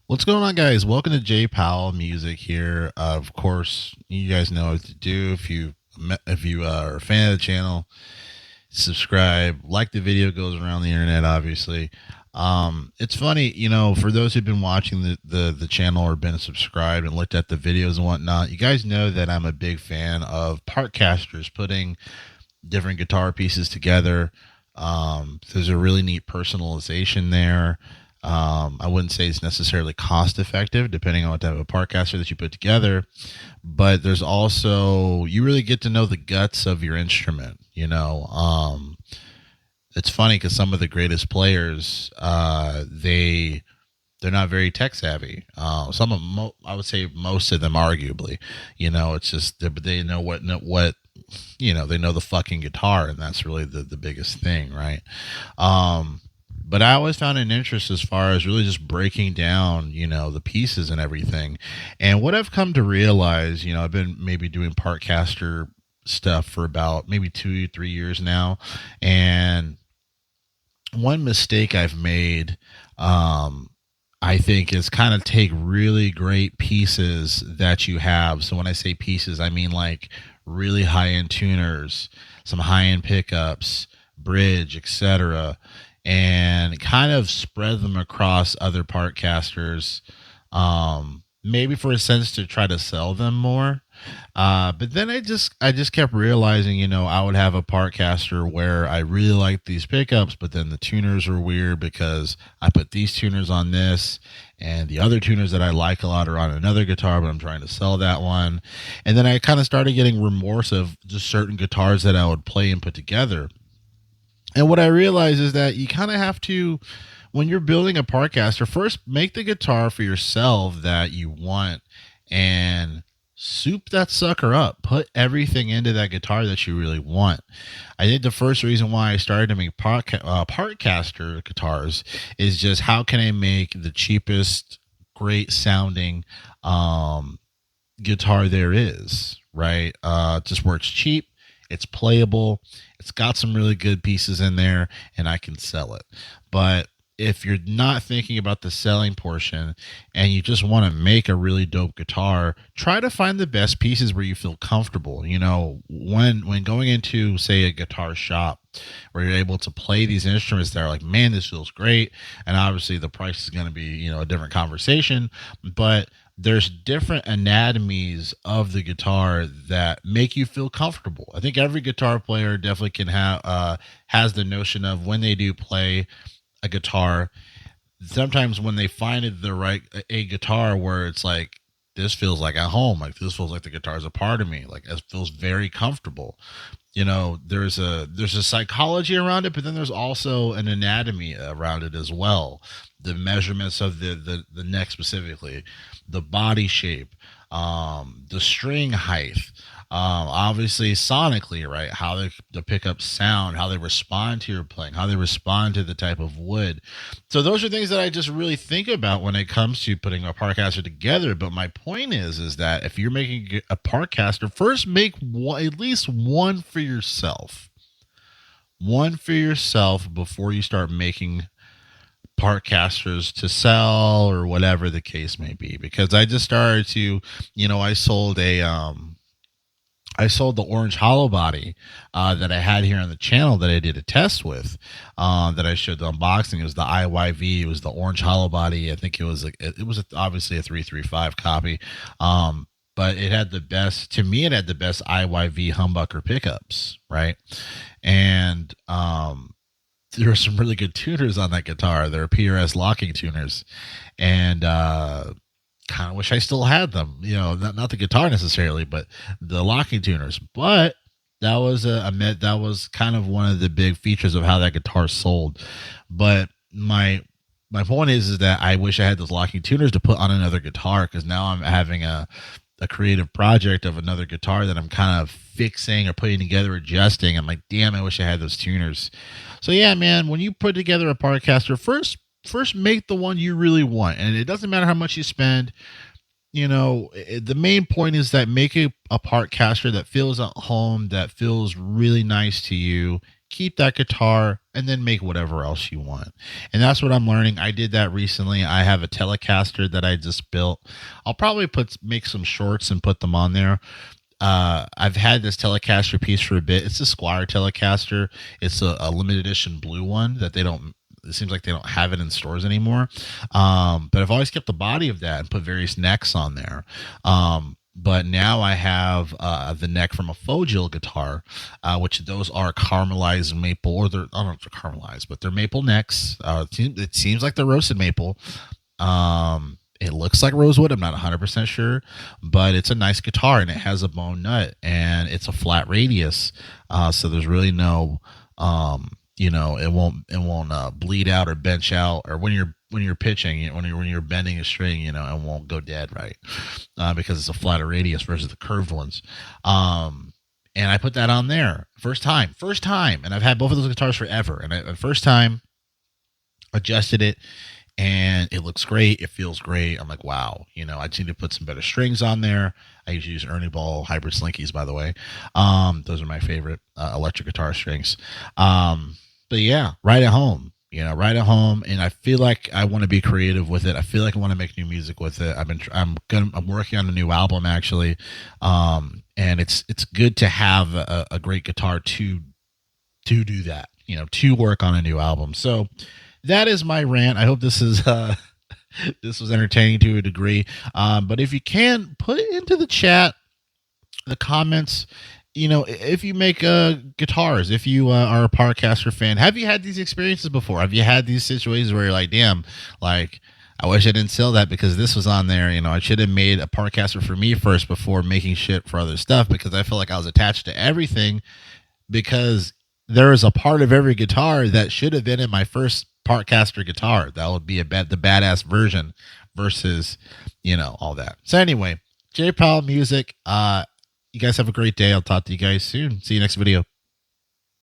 What's going on, guys? Welcome to J Powell Music here. Of course, you guys know what to do. If you are a fan of the channel, subscribe, like the video goes around the internet. Obviously, it's funny, for those who've been watching the channel or been subscribed and looked at the videos and whatnot. You guys know that I'm a big fan of Partcasters putting different guitar pieces together. There's a really neat personalization there. I wouldn't say it's necessarily cost effective, depending on what type of Partcaster that you put together. But there's also you really get to know the guts of your instrument. It's funny because some of the greatest players, they're not very tech savvy. I would say most of them, arguably. It's just they know what they know the fucking guitar, and that's really the biggest thing, right? But I always found an interest as far as really just breaking down, the pieces and everything. And what I've come to realize, I've been maybe doing Partcaster stuff for about maybe 2, 3 years now. And one mistake I've made, I think, is kind of take really great pieces that you have. So when I say pieces, I mean like really high end tuners, some high end pickups, bridge, etc., and kind of spread them across other Partcasters, maybe for a sense to try to sell them more. But then I just kept realizing, I would have a Partcaster where I really liked these pickups, but then the tuners were weird because I put these tuners on this, and the other tuners that I like a lot are on another guitar, but I'm trying to sell that one. And then I kind of started getting remorse of just certain guitars that I would play and put together. And what I realize is that you kind of have to, when you're building a Partcaster, first make the guitar for yourself that you want and soup that sucker up. Put everything into that guitar that you really want. I think the first reason why I started to make Partcaster guitars is just how can I make the cheapest, great sounding guitar there is, right? Just where it's cheap, it's playable, it's got some really good pieces in there, and I can sell it. But if you're not thinking about the selling portion and you just want to make a really dope guitar, try to find the best pieces where you feel comfortable. When going into, say, a guitar shop where you're able to play these instruments that are like, man, this feels great. And obviously the price is going to be, a different conversation, but there's different anatomies of the guitar that make you feel comfortable. I think every guitar player definitely can have has the notion of when they do play a guitar, sometimes when they find it the right a guitar where it's like, this feels like at home, like this feels like the guitar is a part of me, like it feels very comfortable. There's a psychology around it, but then there's also an anatomy around it as well. The measurements of the neck specifically, the body shape, the string height, obviously sonically, right? How the pickups sound, how they respond to your playing, how they respond to the type of wood. So those are things that I just really think about when it comes to putting a Partcaster together. But my point is that if you're making a Partcaster, first make at least one for yourself. One for yourself before you start making Partcasters to sell or whatever the case may be. Because I just started to, I sold the orange hollow body that I had here on the channel that I did a test with, that I showed the unboxing. It was the IYV. It was the orange hollow body. I think obviously a 335 copy. But it had the best, to me, it had the best IYV humbucker pickups, right? And there were some really good tuners on that guitar. They're PRS locking tuners. And kind of wish I still had them. Not the guitar necessarily, but the locking tuners. But that was that was kind of one of the big features of how that guitar sold. But my point is that I wish I had those locking tuners to put on another guitar, because now I'm having a creative project of another guitar that I'm kind of fixing or putting together, adjusting. I'm like, damn, I wish I had those tuners. So yeah, man, when you put together a Partcaster, first make the one you really want, and it doesn't matter how much you spend. The main point is that make a Partcaster that feels at home, that feels really nice to you. keep that guitar, and then make whatever else you want. And that's what I'm learning. I did that recently. I have a Telecaster that I just built. I'll probably make some shorts and put them on there. I've had this Telecaster piece for a bit. It's a Squire Telecaster. It's a limited edition blue one that they don't. It seems like they don't have it in stores anymore. But I've always kept the body of that and put various necks on there. But now I have the neck from a Fogil guitar, which those are caramelized maple, or they're, I don't know if they're caramelized, but they're maple necks. It seems like they're roasted maple. It looks like rosewood. I'm not 100% sure, but it's a nice guitar, and it has a bone nut, and it's a flat radius. So there's really no, it won't bleed out or bench out, or when you're pitching, when you're bending a string, it won't go dead, right? Because it's a flatter radius versus the curved ones. And I put that on there first time, and I've had both of those guitars forever. And the first time adjusted it, and it looks great. It feels great. I'm like, wow, I just need to put some better strings on there. I usually use Ernie Ball hybrid slinkies, by the way. Those are my favorite electric guitar strings. But yeah, right at home, right at home. And I feel like I want to be creative with it. I feel like I want to make new music with it. I'm working on a new album, actually. And it's good to have a great guitar to do that, to work on a new album. So that is my rant. I hope this is this was entertaining to a degree. But if you can, put it into the chat, the comments. If you make guitars, if you are a Partcaster fan, have you had these experiences before? Have you had these situations where you're like, damn, like, I wish I didn't sell that because this was on there. I should have made a Partcaster for me first before making shit for other stuff, because I feel like I was attached to everything, because there is a part of every guitar that should have been in my first Partcaster guitar. That would be the badass version versus, all that. So anyway, J Powell Music. You guys have a great day. I'll talk to you guys soon. See you next video.